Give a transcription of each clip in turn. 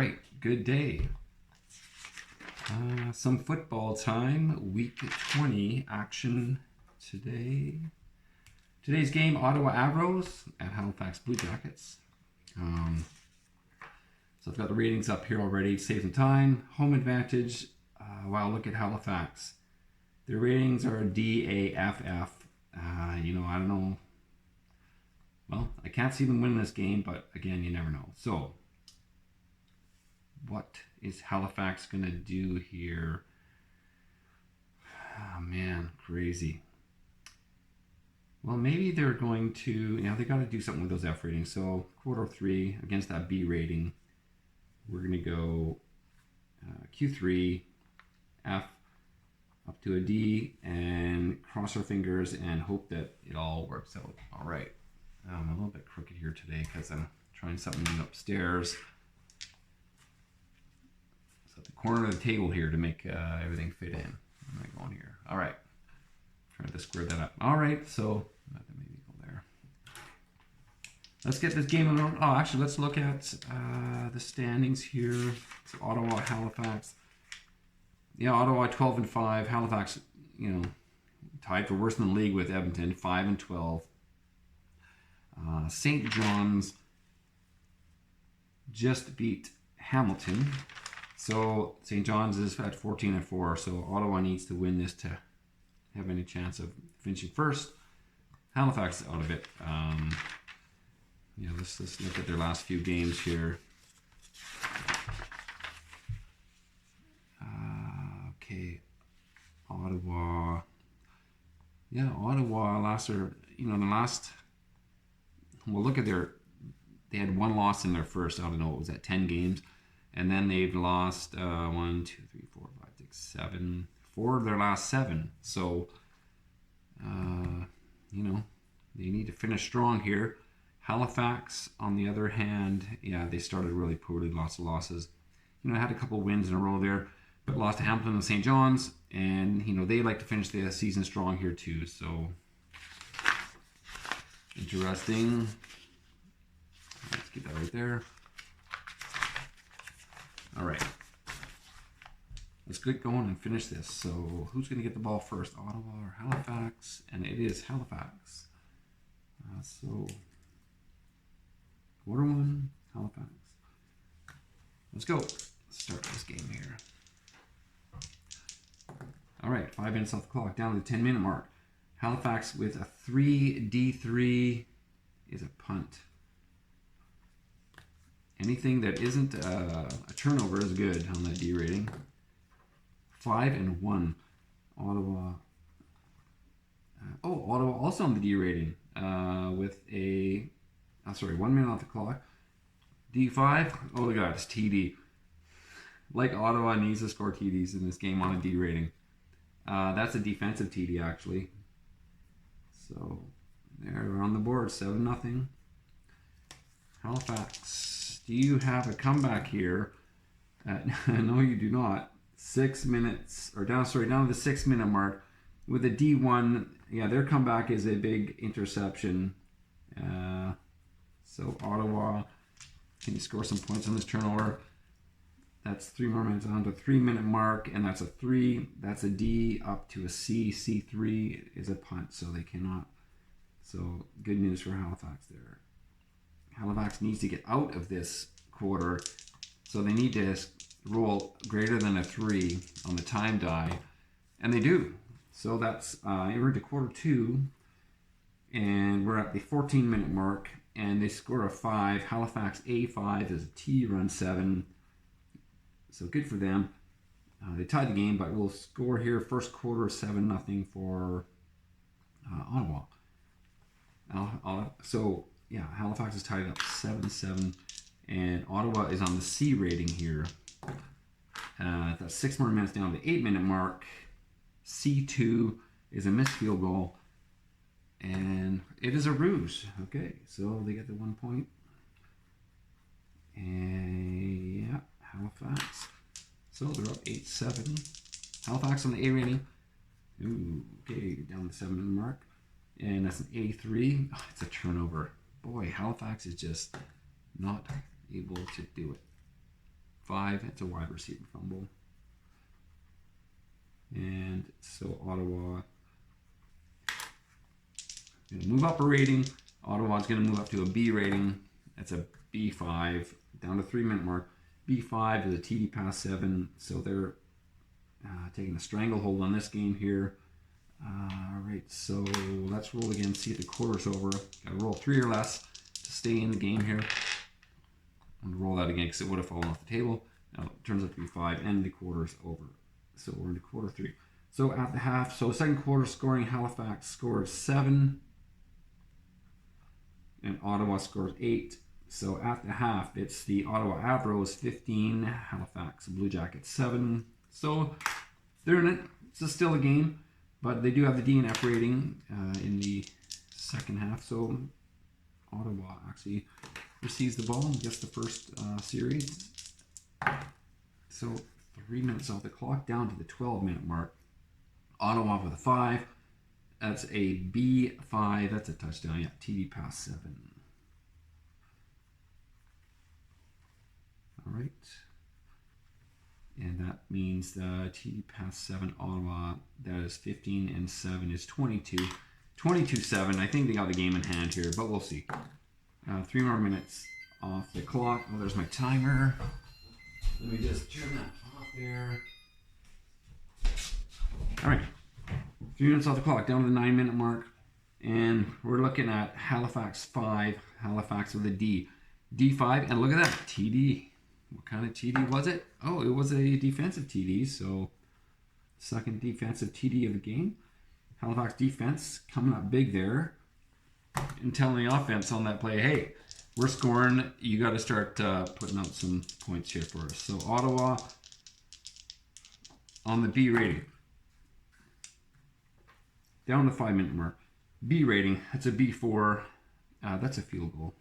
right, good day. Some football time. Week 20 action today. Today's game, Ottawa Arrows at Halifax Blue Jackets. So I've got the ratings up here already. Save some time. Home advantage. Wow, look at Halifax. Their ratings are DAFF. I don't know. Well, I can't see them winning this game, but again, you never know. So, what is Halifax going to do here? Oh, man, crazy. Well, maybe they're going to, they got to do something with those F ratings. So, quarter 3 against that B rating. We're going to go Q3, F, up to a D, and cross our fingers and hope that it all works out. All right. I'm a little bit crooked here today because I'm trying something upstairs. So at the corner of the table here to make everything fit in. Where am I going here? All right. Trying to square that up. All right. So maybe go there. Let's get this game on. Oh, actually, let's look at the standings here. So Ottawa, Halifax. Yeah, Ottawa 12-5. Halifax, tied for worst in the league with Edmonton, 5-12. St. John's just beat Hamilton. So St. John's is at 14-4. So Ottawa needs to win this to have any chance of finishing first. Halifax is out of it. Let's look at their last few games here. Okay, Ottawa. Yeah, Ottawa look at they had one loss in their first, 10 games. And then they've lost 1, 2, 3, 4, 5, 6, 7, 4 of their last 7. So, they need to finish strong here. Halifax, on the other hand, they started really poorly, lots of losses. Had a couple wins in a row there, but lost to Hamilton and St. John's. And, they like to finish the season strong here too. So, interesting. Let's keep that right there. All right. Let's get going and finish this. So, who's going to get the ball first, Ottawa or Halifax? And it is Halifax. So, quarter 1, Halifax. Let's go. Let's start this game here. All right, 5 minutes off the clock, down to the 10-minute mark. Halifax with a 3D3 is a punt. Anything that isn't a turnover is good on that D rating. 5-1. Ottawa. Ottawa also on the D rating with 1 minute off the clock. D5. Oh my God, it's TD. Like Ottawa needs to score TDs in this game on a D rating. That's a defensive TD actually. So there, we're on the board, 7-0. Halifax, do you have a comeback here? No, you do not. 6 minutes, down to the 6-minute mark with a D1. Yeah, their comeback is a big interception. So Ottawa, can you score some points on this turnover? That's 3 more minutes on the 3-minute mark, and that's a 3. That's a D up to a C. C3 is a punt, so they cannot. So good news for Halifax there. Halifax needs to get out of this quarter, so they need to roll greater than a 3 on the time die, and they do. So that's we're into quarter 2, and we're at the 14-minute mark, and they score a 5. Halifax A5 is a T run 7. So good for them. They tied the game, but we'll score here first quarter 7-0 for Ottawa. Halifax is tied up 7-7, and Ottawa is on the C rating here. That's 6 more minutes down to the 8-minute mark. C2 is a missed field goal, and it is a ruse. Okay, so they get the 1 point. And Halifax. So they're up 8-7. Halifax on the A rating. Okay, down the 7-minute mark. And that's an A3. Oh, it's a turnover. Boy, Halifax is just not able to do it. 5. It's a wide receiver fumble. And so Ottawa going to move up a rating. Ottawa's going to move up to a B rating. That's a B5, down to 3-minute mark. B5 is a TD pass 7, so they're taking a stranglehold on this game here. All right, so let's roll again, see if the quarter's over. Got to roll 3 or less to stay in the game here. I'm going to roll that again because it would have fallen off the table. Now it turns out to be 5, and the quarter's over. So we're into quarter 3. So at the half, so second quarter scoring, Halifax scored 7, and Ottawa scores 8. So at the half, it's the Ottawa Avros 15, Halifax Blue Jackets 7. So they're in it. It's still a game, but they do have the DNF rating in the second half. So Ottawa actually receives the ball and gets the first series. So 3 minutes off the clock, down to the 12-minute mark. Ottawa with a 5. That's a B5. That's a touchdown. Yeah, TD pass 7. All right. And that means the TD pass 7 Ottawa, that is 15 and 7 is 22. 22-7. I think they got the game in hand here, but we'll see. 3 more minutes off the clock. Oh, there's my timer. Let me just turn that off there. All right. 3 minutes off the clock, down to the 9-minute mark. And we're looking at Halifax 5, Halifax with a D. D5, and look at that, TD. What kind of TD was it? Oh, it was a defensive TD, so second defensive TD of the game. Halifax defense coming up big there and telling the offense on that play, hey, we're scoring. You got to start putting out some points here for us. So Ottawa on the B rating. Down to 5-minute mark. B rating, that's a B4. That's a field goal.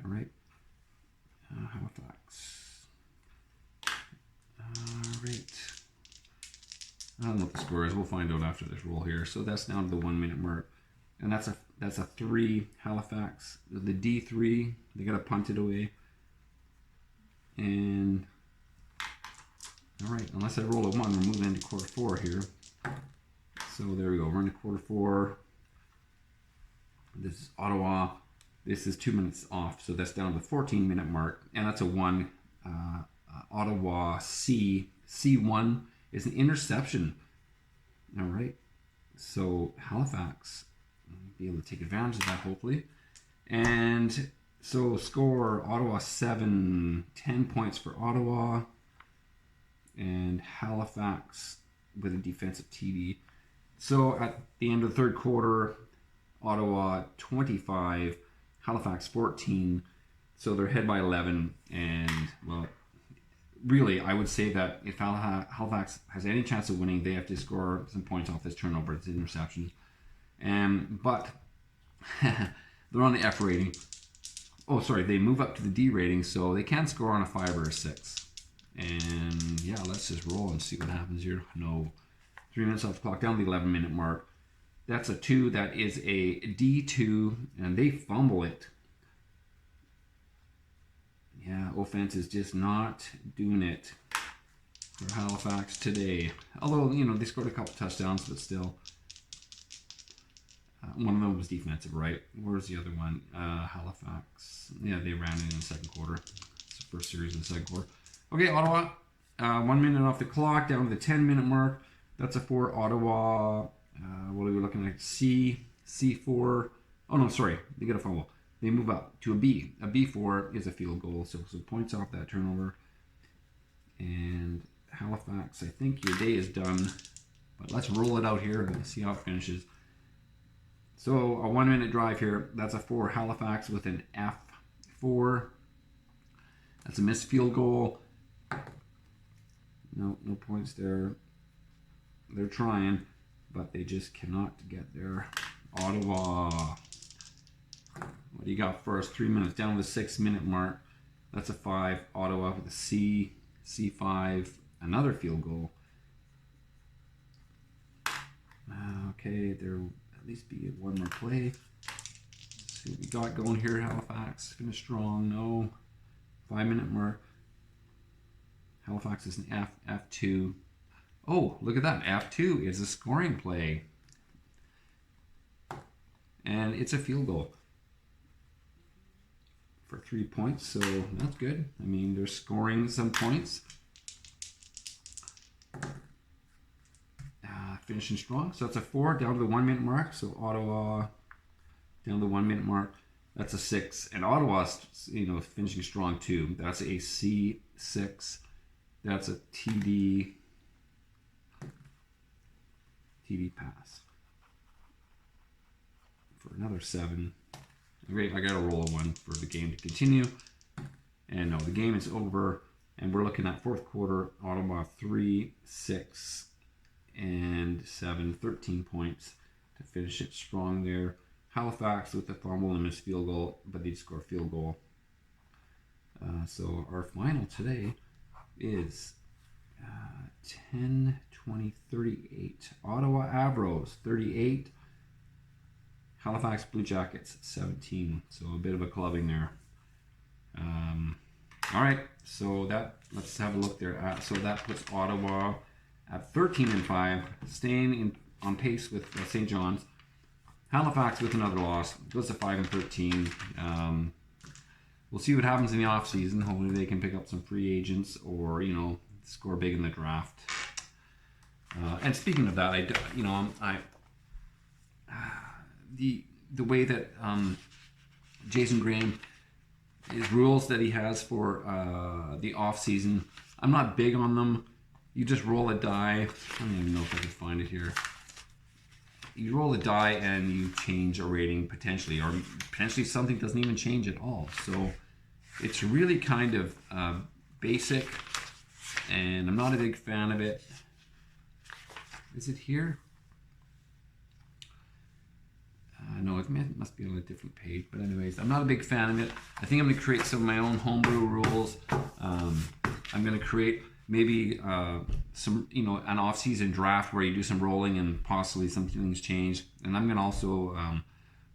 All right. Halifax. All right. I don't know what the score is. We'll find out after this roll here. So that's down to the 1-minute mark. And that's a 3 Halifax. The D3, they got to punt it away. And all right, unless I roll a 1, we're moving into quarter 4 here. So there we go. We're into quarter 4. This is Ottawa. This is 2 minutes off, so that's down to the 14-minute mark, and that's a 1. Ottawa C. C1 is an interception. All right. So Halifax will be able to take advantage of that, hopefully. And so score Ottawa 7, 10 points for Ottawa. And Halifax with a defensive TD. So at the end of the third quarter, Ottawa 25, Halifax 14. So they're ahead by 11. And, well, really, I would say that if Halifax has any chance of winning, they have to score some points off this turnover, this interception. But they're on the F rating. Oh, sorry, they move up to the D rating, so they can score on a 5 or a 6. And, yeah, let's just roll and see what happens here. No. 3 minutes off the clock, down to the 11-minute mark. That's a 2. That is a D2, and they fumble it. Yeah, offense is just not doing it for Halifax today. Although, you know, they scored a couple touchdowns, but still. One of them was defensive, right? Where's the other one? Halifax. Yeah, they ran it in the second quarter. It's the first series in the second quarter. Okay, Ottawa. 1 minute off the clock, down to the 10-minute mark. That's a 4. Ottawa. What are we looking at? C. C4. Oh, no, sorry. They get a fumble. They move up to a B. A B4 is a field goal, so points off that turnover. And Halifax, I think your day is done. But let's roll it out here and see how it finishes. So a 1 minute drive here. That's a 4. Halifax with an F4. That's a missed field goal. No points there. They're trying, but they just cannot get there. Ottawa. What do you got first? 3 minutes down to the 6-minute mark. That's a 5. Ottawa with a C. C5. Another field goal. Okay, there will at least be one more play. Let's see what we got going here. Halifax finish strong. No. 5-minute mark. Halifax is an F2. Oh, look at that. F2 is a scoring play. And it's a field goal for 3 points, so that's good. I mean, they're scoring some points. Finishing strong. So that's a 4 down to the 1 minute mark. So Ottawa down to the 1 minute mark. That's a 6. And Ottawa's, finishing strong too. That's a C6. That's a TD pass for another 7. Great, I got to roll a 1 for the game to continue. And no, the game is over. And we're looking at fourth quarter. Ottawa 3, 6, and 7, 13 points to finish it strong there. Halifax with the fumble and missed field goal, but they score a field goal. So our final today is 10, 20, 38. Ottawa Avros 38. Halifax Blue Jackets 17. So a bit of a clubbing there. All right, so let's have a look there. So that puts Ottawa at 13-5, staying on pace with St. John's. Halifax with another loss goes to 5-13. We'll see what happens in the offseason. Hopefully they can pick up some free agents or score big in the draft. And speaking of that, the way that Jason Graham, his rules that he has for the offseason, I'm not big on them. You just roll a die. I don't even know if I can find it here. You roll a die and you change a rating potentially, or potentially something doesn't even change at all. So it's really kind of basic, and I'm not a big fan of it. Is it here? No, it must be on a different page. But anyways, I'm not a big fan of it. I think I'm going to create some of my own homebrew rules. I'm going to create maybe some, an off-season draft where you do some rolling and possibly some things change. And I'm going to also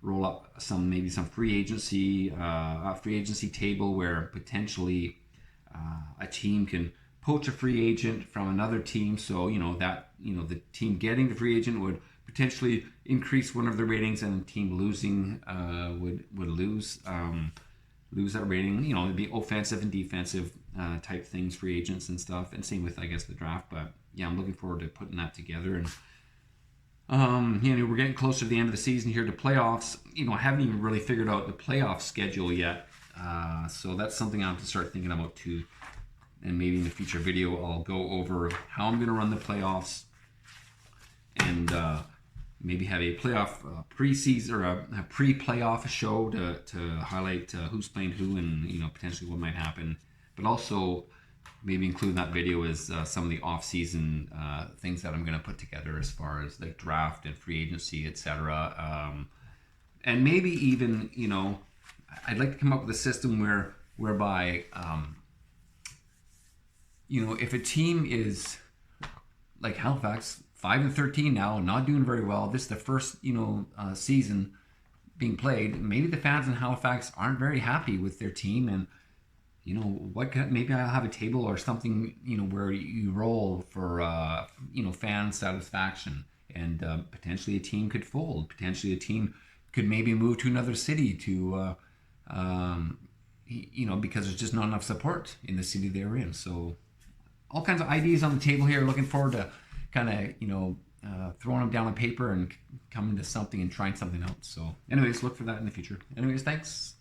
roll up maybe some free agency table where potentially a team can poach a free agent from another team. So the team getting the free agent would potentially increase one of the ratings, and the team losing would lose that rating. It'd be offensive and defensive type things, free agents and stuff, and same with, I guess, the draft. But yeah, I'm looking forward to putting that together. And we're getting closer to the end of the season here to playoffs. I haven't even really figured out the playoff schedule yet, so that's something I have to start thinking about too. And maybe in a future video I'll go over how I'm going to run the playoffs, and maybe have a playoff preseason or a pre-playoff show to highlight who's playing who and potentially what might happen. But also maybe include in that video is some of the off-season things that I'm going to put together as far as the draft and free agency, etc. And maybe even I'd like to come up with a system whereby if a team is like Halifax, 5-13 now, and not doing very well. This is the first, season being played. Maybe the fans in Halifax aren't very happy with their team, and maybe I'll have a table or something, where you roll for, fan satisfaction, and potentially a team could fold. Potentially a team could maybe move to another city to, because there's just not enough support in the city they're in. So all kinds of ideas on the table here. Looking forward to kind of throwing them down on paper and coming to something and trying something out. So anyways, look for that in the future. Anyways, thanks.